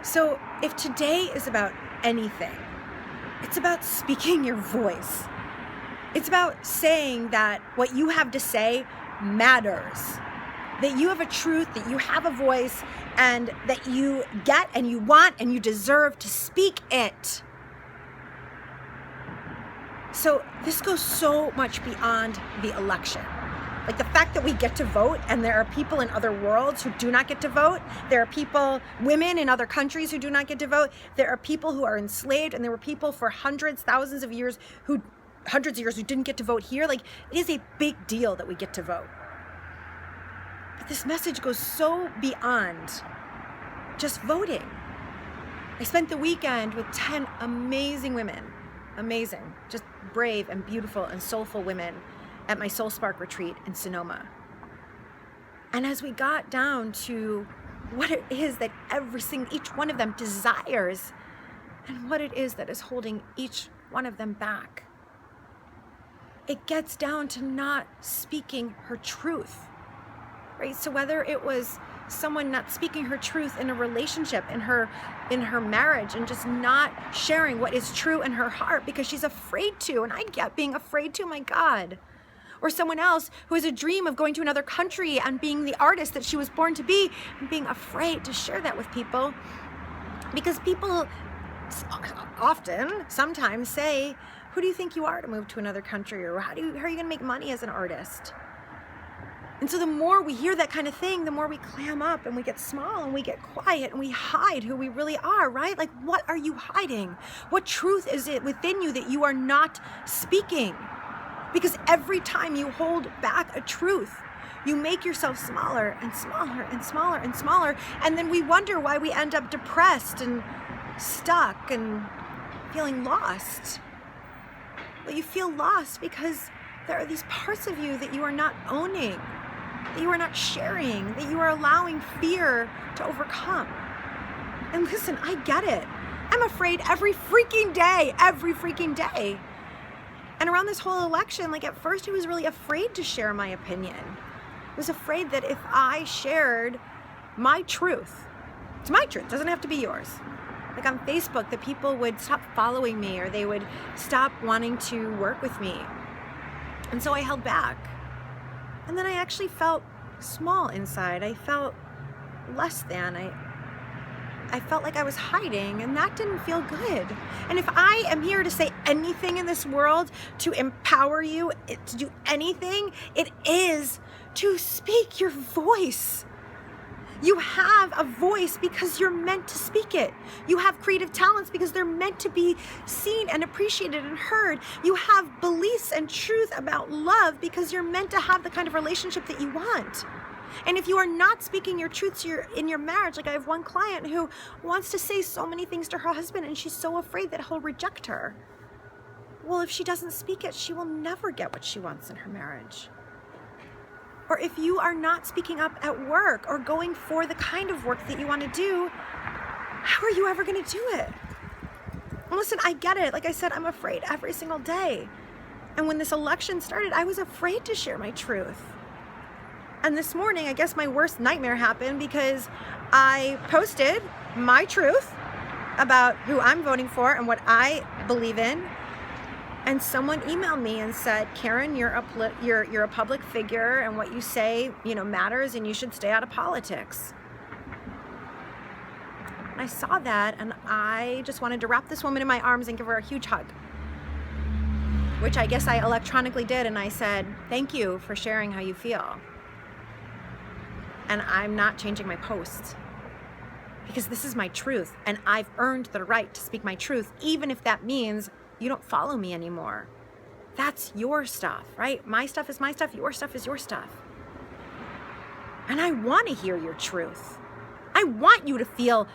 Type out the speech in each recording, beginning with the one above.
So if today is about anything, it's about speaking your voice. It's about saying that what you have to say matters, that you have a truth, that you have a voice, and that you get and you want and you deserve to speak it. So this goes so much beyond the election. Like the fact that we get to vote, and there are people in other worlds who do not get to vote. There are people, women in other countries who do not get to vote. There are people who are enslaved, and there were people for hundreds of years who didn't get to vote here. Like, it is a big deal that we get to vote. But this message goes so beyond just voting. I spent the weekend with 10 amazing women, amazing, just brave and beautiful and soulful women at my Soul Spark retreat in Sonoma. And as we got down to what it is that each one of them desires, and what it is that is holding each one of them back, it gets down to not speaking her truth, right? So whether it was someone not speaking her truth in a relationship, in her marriage, and just not sharing what is true in her heart because she's afraid to, and I get being afraid to, my God. Or someone else who has a dream of going to another country and being the artist that she was born to be, and being afraid to share that with people because people sometimes say, who do you think you are to move to another country? Or how are you going to make money as an artist? And so the more we hear that kind of thing, the more we clam up and we get small and we get quiet and we hide who we really are, right? Like, what are you hiding? What truth is it within you that you are not speaking? Because every time you hold back a truth, you make yourself smaller and smaller and smaller and smaller. And then we wonder why we end up depressed and stuck and feeling lost. Well, you feel lost because there are these parts of you that you are not owning, that you are not sharing, that you are allowing fear to overcome. And listen, I get it. I'm afraid every freaking day. And around this whole election, like at first I was really afraid to share my opinion. I was afraid that if I shared my truth, it's my truth, it doesn't have to be yours. Like on Facebook, that people would stop following me or they would stop wanting to work with me. And so I held back. And then I actually felt small inside. I felt less than. I felt like I was hiding, and that didn't feel good. And if I am here to say anything in this world to empower you, to do anything, it is to speak your voice. You have a voice because you're meant to speak it. You have creative talents because they're meant to be seen and appreciated and heard. You have beliefs and truth about love because you're meant to have the kind of relationship that you want. And if you are not speaking your truth in your marriage, like I have one client who wants to say so many things to her husband and she's so afraid that he'll reject her. Well, if she doesn't speak it, she will never get what she wants in her marriage. Or if you are not speaking up at work or going for the kind of work that you want to do, how are you ever going to do it? And listen, I get it. Like I said, I'm afraid every single day. And when this election started, I was afraid to share my truth. And this morning, I guess my worst nightmare happened because I posted my truth about who I'm voting for and what I believe in. And someone emailed me and said, Karen, you're a public figure and what you say, matters and you should stay out of politics. And I saw that and I just wanted to wrap this woman in my arms and give her a huge hug, which I guess I electronically did. And I said, thank you for sharing how you feel. And I'm not changing my posts because this is my truth and I've earned the right to speak my truth, even if that means you don't follow me anymore. That's your stuff, right? My stuff is my stuff. Your stuff is your stuff. And I want to hear your truth. I want you to feel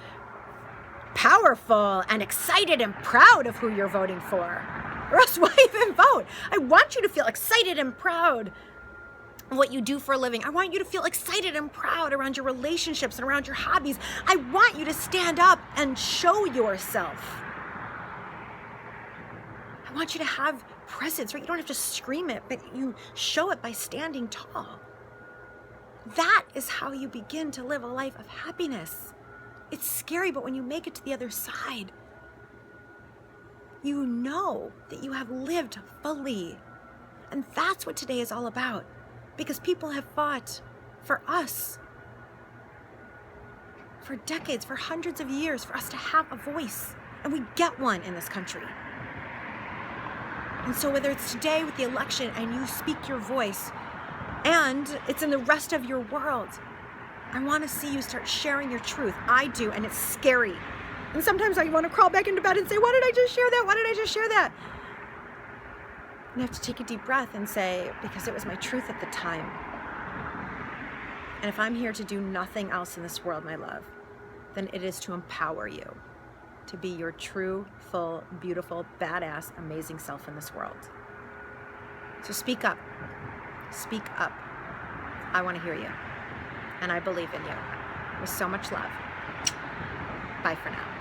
powerful and excited and proud of who you're voting for. Or else why even vote? I want you to feel excited and proud of what you do for a living. I want you to feel excited and proud around your relationships and around your hobbies. I want you to stand up and show yourself. I want you to have presence, right? You don't have to scream it, but you show it by standing tall. That is how you begin to live a life of happiness. It's scary, but when you make it to the other side, you know that you have lived fully. And that's what today is all about, because people have fought for us for decades, for hundreds of years, for us to have a voice, and we get one in this country. And so whether it's today with the election and you speak your voice, and it's in the rest of your world, I want to see you start sharing your truth. I do, and it's scary. And sometimes I want to crawl back into bed and say, why did I just share that? Why did I just share that? And I have to take a deep breath and say, because it was my truth at the time. And if I'm here to do nothing else in this world, my love, then it is to empower you to be your true, full, beautiful, badass, amazing self in this world. So speak up. Speak up. I want to hear you. And I believe in you. With so much love. Bye for now.